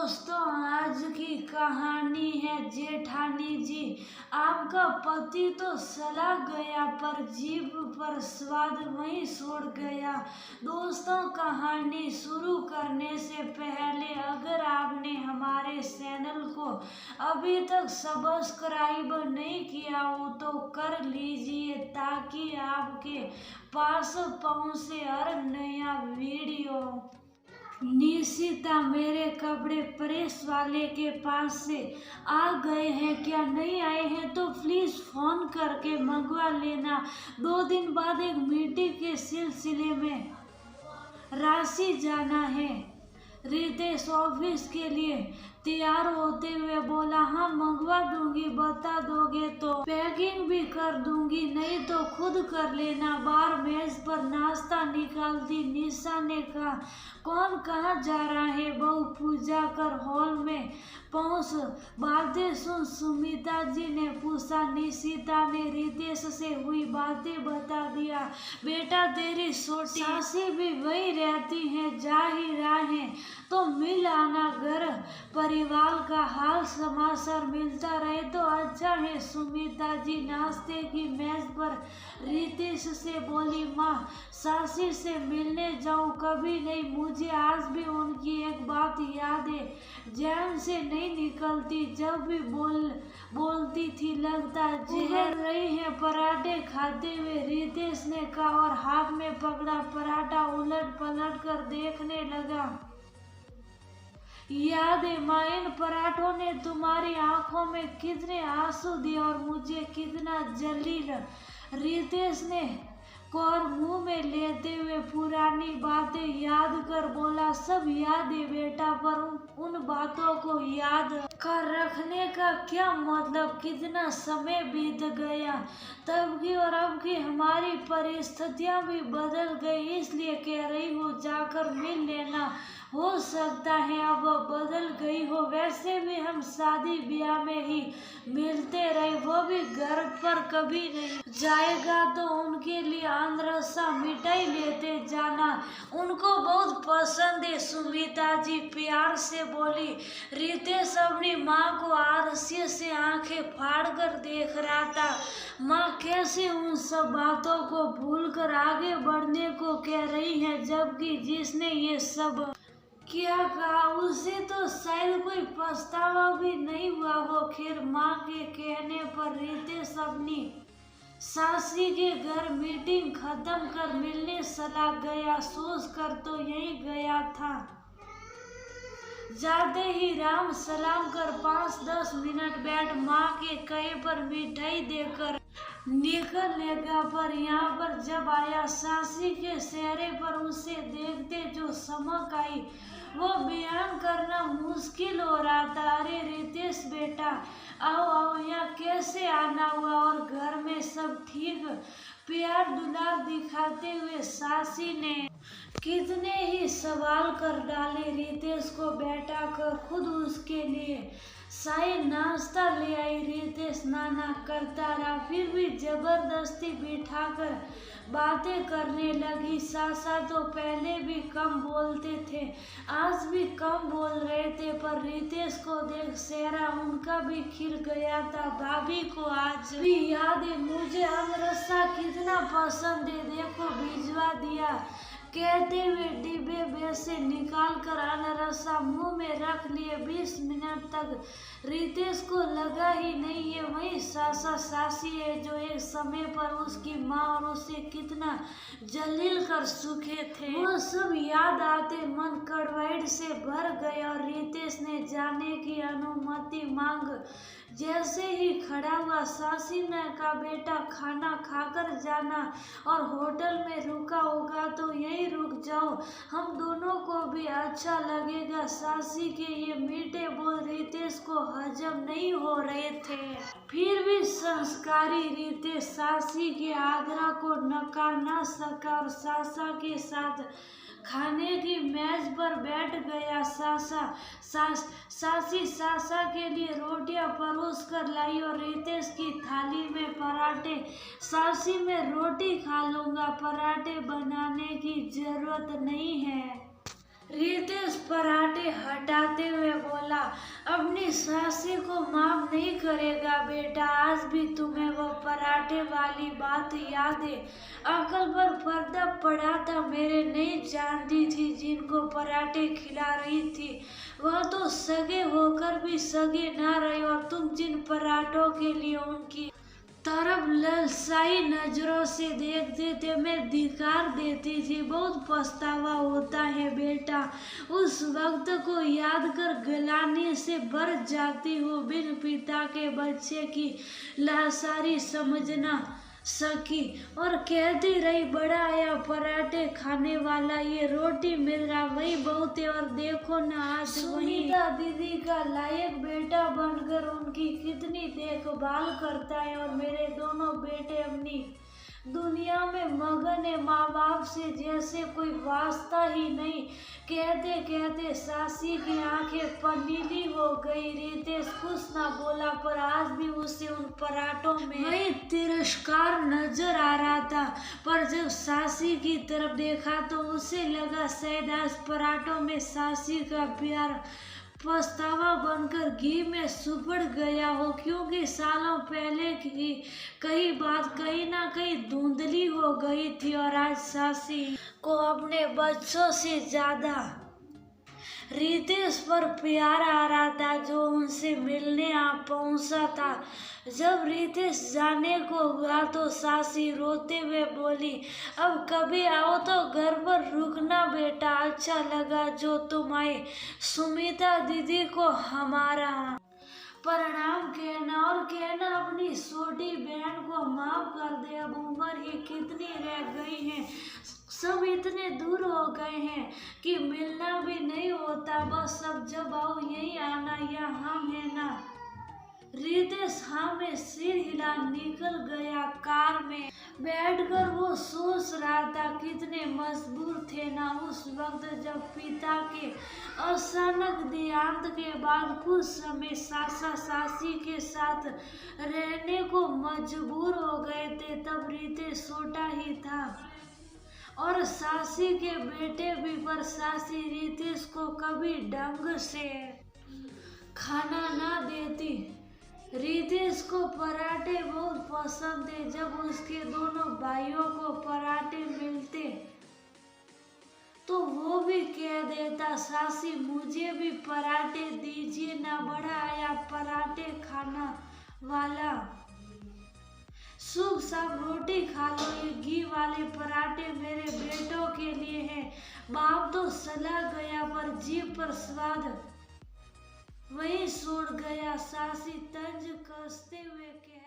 दोस्तों, आज की कहानी है जेठानी जी। आपका पति तो चला गया पर जीभ पर स्वाद वहीं छोड़ गया। दोस्तों, कहानी शुरू करने से पहले अगर आपने हमारे चैनल को अभी तक सब्सक्राइब नहीं किया हो तो कर लीजिए ताकि आपके पास पहुंचे हर नया वीडियो। निशिता, मेरे कपड़े प्रेस वाले के पास से आ गए हैं क्या? नहीं आए हैं तो प्लीज फोन करके मंगवा लेना। 2 दिन बाद एक मीटिंग के सिलसिले में रांची जाना है। रितेश ऑफिस के लिए तैयार होते हुए बोला, हाँ मंगवा दूंगी, बता दोगे तो पैकिंग भी कर दूंगी, नहीं तो खुद कर लेना। बार मेज पर नाश्ता निकालती निशा ने कहा, कौन कहाँ जा रहा है? बहू पूजा कर हॉल में पहुंच बातें सुन सुमिता जी ने पूछा। निशिता ने रितेश से हुई बातें बता दिया। बेटा, तेरी छोटी सासी भी वही रहती है, जा ही रहा है तो मिल आना। घर परिवार का हाल समाचार मिलता रहे तो अच्छा है। सुमिता जी नाश्ते की मेज पर रितेश से बोली, माँ सासी से मिलने जाऊं? कभी नहीं, मुझे आज भी उनकी एक बात याद है, जहन से नहीं निकलती। जब भी बोलती थी लगता जहर रही है। पराठे खाते हुए रितेश ने कहा और हाथ में पकड़ा पराठा उलट पलट कर देखने लगा। याद है माँ, इन पराठों ने तुम्हारी आंखों में कितने आंसू दिए और मुझे कितना जलील। रितेश ने और मुंह में लेते हुए पुरानी बातें याद कर बोला, सब याद है बेटा, पर उन बातों को याद कर रखने का क्या मतलब? कितना समय बीत गया। तब की और अब की हमारी परिस्थितियां भी बदल गई, इसलिए कह रही हूँ जाकर मिल लेना। हो सकता है अब बदल गई हो। वैसे भी हम शादी ब्याह में ही मिलते रहे, वो भी घर पर कभी नहीं जाएगा तो उनके लिए आंद्रसा मिठाई लेते जाना, उनको बहुत पसंद है। सुमिता जी प्यार से बोली। रितेश अपनी माँ को आलस्य से आंखें फाड़ कर देख रहा था। माँ कैसे उन सब बातों को भूलकर आगे बढ़ने को कह रही है, जबकि जिसने ये सब क्या कहा उसे तो शायद कोई पछतावा भी नहीं हुआ हो। खैर, माँ के कहने पर रितेश अपनी सासी के घर मीटिंग खत्म कर मिलने चला गया। सोच कर तो यही गया था। जाते ही राम सलाम कर 5-10 मिनट बैठ माँ के कहे पर मिठाई देकर निकलेगा, पर यहाँ पर जब आया सासी के चेहरे पर उसे देखते जो चमक आई वो बयान करना मुश्किल हो रहा था। अरे रितेश बेटा, आओ आओ, यहाँ कैसे आना हुआ और घर में सब ठीक? प्यार दुलार दिखाते हुए सासी ने कितने ही सवाल कर डाले। रितेश को बैठा कर खुद उसके लिए चाय नाश्ता ले आई। रितेश नाना करता रहा, फिर भी जबरदस्ती बिठाकर बातें करने लगी। सासा तो पहले भी कम बोलते थे, आज भी कम बोल रहे थे, पर रितेश को देख चेहरा उनका भी खिल गया था। भाभी को आज भी याद है, मुझे अनरसा कितना पसंद है, देखो भिजवा दिया, कहते हुए डिब्बे में से निकाल कर अनरसा मुंह में रख लिए। 20 मिनट तक रितेश को लगा ही नहीं ये वही सासा सासी है जो एक समय पर उसकी माँ और उसे कितना जलील कर चुके थे। वो सब याद आते मन कड़वाहट से भर गया और रितेश ने जाने की अनुमति मांग। जैसे ही खड़ा हुआ सासी ने कहा, बेटा खाना खाकर जाना और होटल में रुका होगा तो यहीं रुक जाओ, हम दोनों को भी अच्छा लगेगा। सासी के ये मीठे बोल रितेश को हजम नहीं हो रहे थे, फिर भी संस्कारी रितेश सासी के आग्रह को नकार न सका और सासा के साथ खाने की मेज पर बैठ गया। सासी सासा के लिए रोटियां परोस कर लाई और रितेश की थाली में पराठे। सासी मैं रोटी खा लूंगा, पराठे बनाने की जरूरत नहीं है। रितेश पराठे हटाते हुए बोला, अपनी सासी को माफ नहीं करेगा बेटा, आज भी तुम्हें वो पराठे वाली बात याद है? अकल पर पर्दा पड़ा था, मेरे नहीं जानती थी जिनको पराठे खिला रही थी वह तो सगे होकर भी सगे ना रहे, और तुम जिन पराठों के लिए उनकी तरफ ललसाई नजरों से देखते थे, मैं धिक्कार देती थी। बहुत पछतावा होता है बेटा, उस वक्त को याद कर गलाने से भर जाती हूँ। बिन पिता के बच्चे की लाचारी समझना सकी और कहती रही, बड़ा आया पराठे खाने वाला, ये रोटी मिल रहा वही बहुत है। और देखो ना आज सुनीता दीदी का लायक बेटा बनकर उनकी कितनी देखभाल करता है, और मेरे दोनों बेटे अपनी दुनिया में मगन है, माँ बाप से जैसे कोई वास्ता ही नहीं। कहते कहते सासी की आंखें पनीली हो गई। रितेश कुछ ना बोला, पर आज भी उसे उन पराठों में वही तिरस्कार नजर आ रहा था। पर जब सासी की तरफ देखा तो उसे लगा शायद आज पराठों में सासी का प्यार पछतावा बनकर घी में सुपड़ गया हो, क्योंकि सालों पहले की कई बात कहीं ना कहीं धुंधली हो गई थी, और आज सासी को अपने बच्चों से ज्यादा रितेश पर प्यार आ रहा था, जो उनसे मिलने आ पहुंचा था। जब रितेश जाने को हुआ तो सासी रोते हुए बोली, अब कभी आओ तो घर पर रुकना बेटा, अच्छा लगा जो तुम आए। सुमिता दीदी को हमारा प्रणाम कहना, और कहना अपनी छोटी बहन को माफ कर दे। अब उम्र ही कितनी रह गई है, सब इतने दूर हो गए हैं कि मिलना भी नहीं होता। बस अब जब आओ यही आना, या हम है ना। रितेश हाँ में सिर हिला निकल गया। कार में बैठकर वो सोच रहा था, कितने मजबूर थे ना उस वक्त जब पिता के अचानक देहांत के बाद कुछ समय सासा सासी के साथ रहने को मजबूर हो गए थे। तब रितेश छोटा ही था और सासी के बेटे भी, पर सासी रितेश को कभी ढंग से खाना ना देती। रितेश को पराठे बहुत पसंद थे। जब उसके दोनों भाइयों को पराठे मिलते तो वो भी कह देता, सासी मुझे भी पराठे दीजिए ना, बड़ा आया पराठे खाना वाला, सुबह सब रोटी खा लो, ये घी वाले पराठे मेरे बेटों के लिए हैं। बाप तो चला गया, पर जीभ पर स्वाद वही छोड़ गया। सासी तंज कसते हुए कह